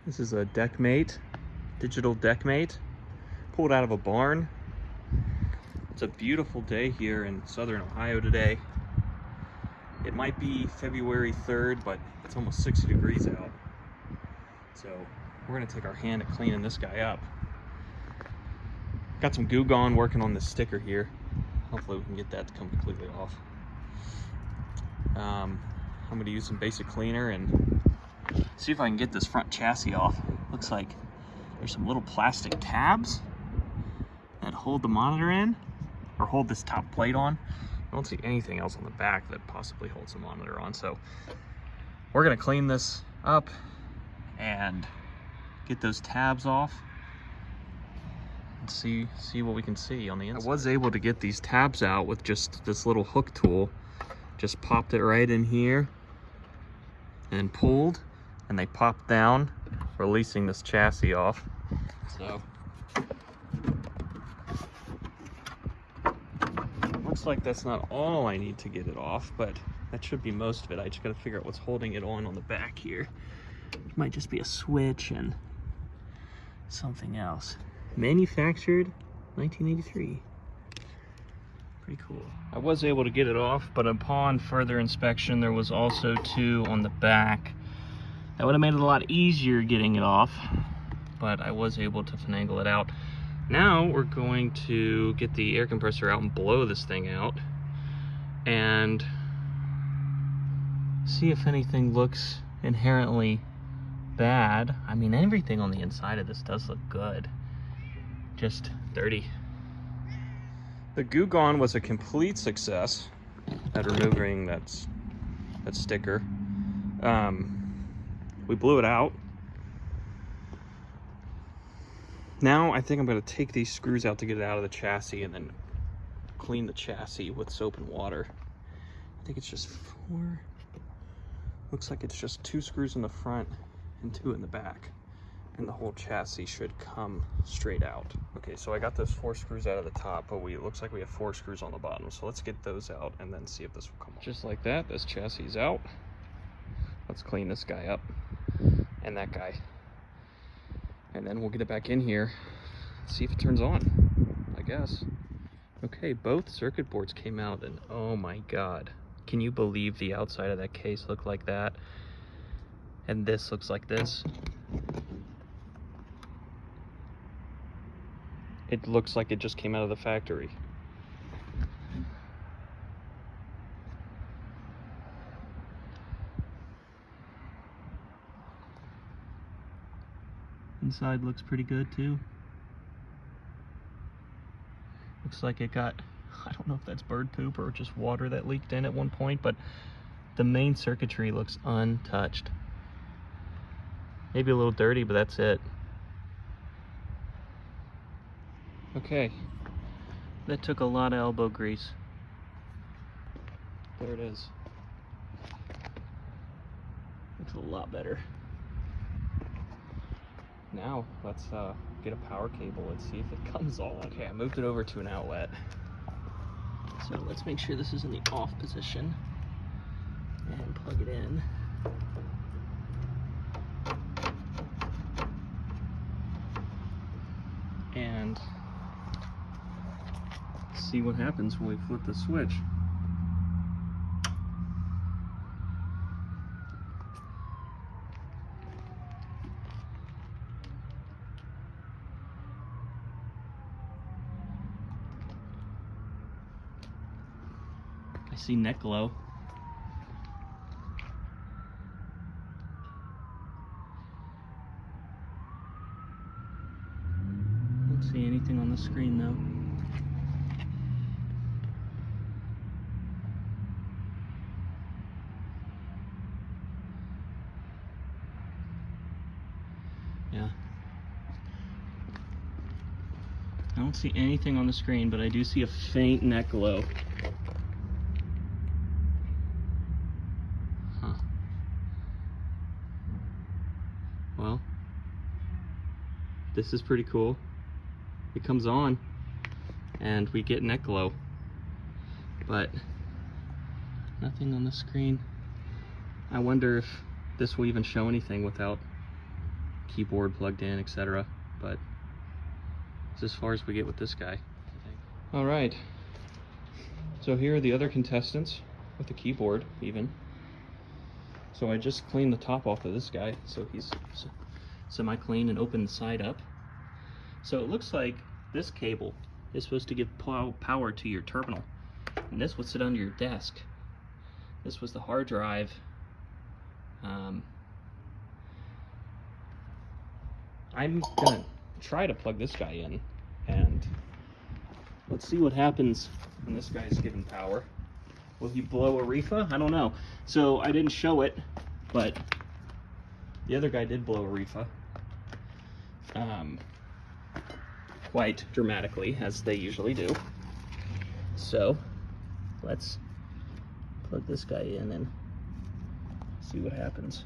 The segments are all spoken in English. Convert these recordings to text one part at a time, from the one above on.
This is a DecMate, digital DecMate, pulled out of a barn. It's a beautiful day here in southern Ohio today. It might be February 3rd, but it's almost 60 degrees out. So we're gonna take our hand at cleaning this guy up. Got some goo gone working on this sticker here. Hopefully we can get that to come completely off. I'm gonna use some basic cleaner and see if I can get this front chassis off. Looks like there's some little plastic tabs that hold the monitor in, or hold this top plate on. I don't see anything else on the back that possibly holds the monitor on. So we're gonna clean this up and get those tabs off and see what we can see on the inside. I was able to get these tabs out with just this little hook tool. Just popped it right in here and pulled, and they popped down, releasing this chassis off. So looks like that's not all I need to get it off, but that should be most of it. I just gotta figure out what's holding it on the back here. It might just be a switch and something else. Manufactured 1983. Pretty cool. I was able to get it off, but upon further inspection, there was also two on the back. That would have made it a lot easier getting it off, but I was able to finagle it out. Now we're going to get the air compressor out and blow this thing out and see if anything looks inherently bad. I mean, everything on the inside of this does look good, just dirty. The goo gone was a complete success at removing that sticker. We blew it out. Now I think I'm going to take these screws out to get it out of the chassis and then clean the chassis with soap and water. I think it's just 4. Looks like it's just 2 screws in the front and 2 in the back, and the whole chassis should come straight out. Okay, so I got those 4 screws out of the top, but it looks like we have 4 screws on the bottom. So let's get those out and then see if this will come off. Just like that, this chassis is out. Let's clean this guy up and that guy. And then we'll get it back in here, see if it turns on, I guess. Okay, both circuit boards came out, and oh my God. Can you believe the outside of that case looked like that? And this looks like this. It looks like it just came out of the factory. Inside looks pretty good too. Looks like it got, I don't know if that's bird poop or just water that leaked in at one point, but the main circuitry looks untouched. Maybe a little dirty, but that's it. Okay, that took a lot of elbow grease. There it is. Looks a lot better. Now let's get a power cable and see if it comes on. Okay, I moved it over to an outlet. So let's make sure this is in the off position and plug it in. And see what happens when we flip the switch. I see neck glow. Don't see anything on the screen though. Yeah. I don't see anything on the screen, but I do see a faint neck glow. Huh. Well, this is pretty cool. It comes on and we get neck glow, but nothing on the screen. I wonder if this will even show anything without keyboard plugged in, etc. But it's as far as we get with this guy. All right. So here are the other contestants with the keyboard even. So I just cleaned the top off of this guy, so he's semi-clean, and opened the side up. So it looks like this cable is supposed to give power to your terminal, and this would sit under your desk. This was the hard drive. I'm gonna try to plug this guy in, and let's see what happens when this guy's given power. Will he blow a reefa? I don't know. So I didn't show it, but the other guy did blow a reefa. Quite dramatically, as they usually do. So let's plug this guy in and see what happens.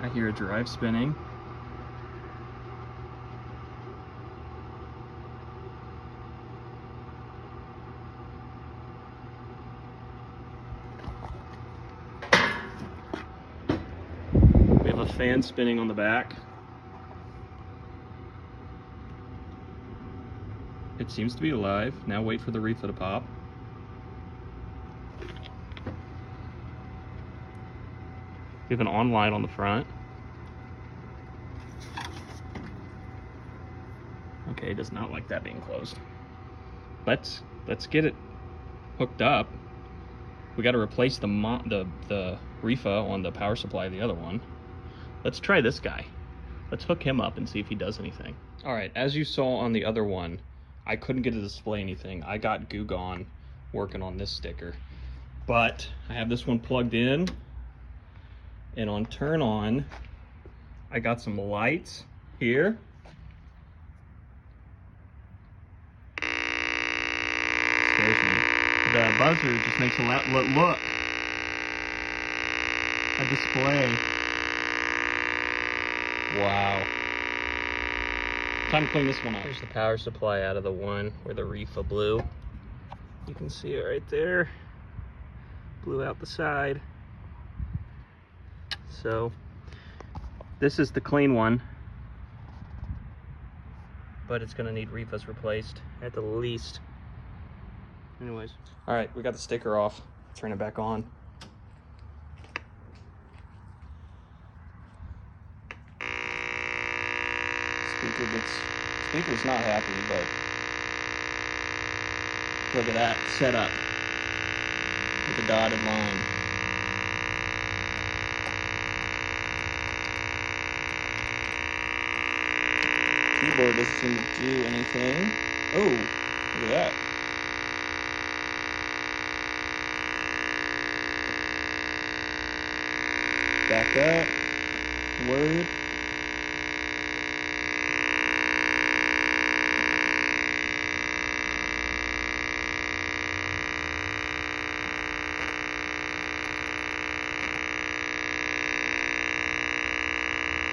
I hear a drive spinning. We have a fan spinning on the back. It seems to be alive. Now wait for the reefa to pop. We have an on light on the front. Okay, it does not like that being closed. Let's get it hooked up. We got to replace the reefa on the power supply of the other one. Let's try this guy. Let's hook him up and see if he does anything. All right, as you saw on the other one, I couldn't get it to display anything. I got Goo Gone working on this sticker, but I have this one plugged in, and on turn on, I got some lights here. Scares me. The buzzer just makes a loud look. A display. Wow. Time to clean this one up. Here's the power supply out of the one where the reefa blew. You can see it right there. Blew out the side. So this is the clean one, but it's gonna need reefas replaced at the least. Anyways, all right, we got the sticker off. Turn it back on. Speaker's not happy, but look at that setup with the dotted line. Keyboard doesn't seem to do anything. Oh, look at that. Back up. Word.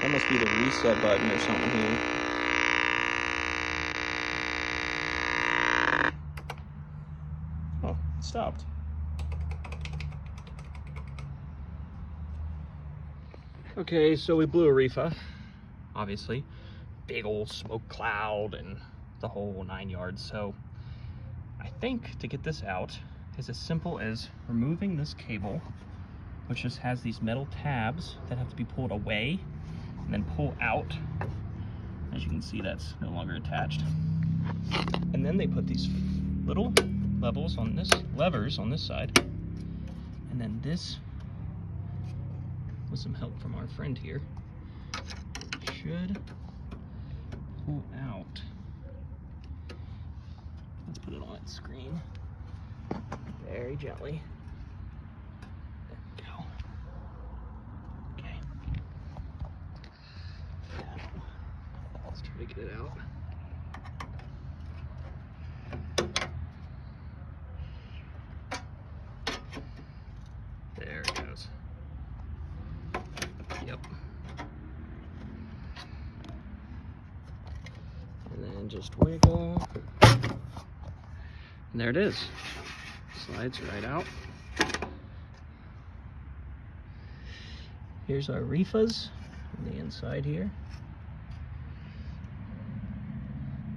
That must be the reset button or something here. Oh, it stopped. Okay, so we blew a reefa, obviously. Big old smoke cloud and the whole 9 yards. So I think to get this out is as simple as removing this cable, which just has these metal tabs that have to be pulled away and then pull out. As you can see, that's no longer attached. And then they put these little levers on this side. And then this, with some help from our friend here, should pull out. Let's put it on its screen very gently. To get it out. There it goes. Yep. And then just wiggle. And there it is. Slides right out. Here's our reefas on the inside here.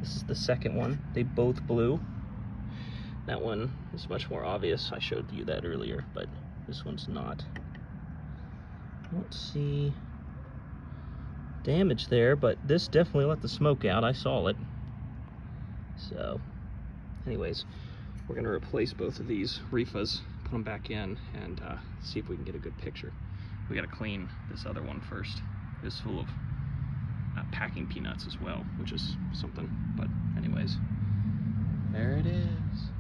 This is the second one. They both blew. That one is much more obvious. I showed you that earlier, but this one's not. I don't see damage there, but this definitely let the smoke out. I saw it. So, anyways, we're gonna replace both of these reefas, put them back in, and see if we can get a good picture. We gotta clean this other one first. It's full of packing peanuts as well, which is something. But anyways, there it is.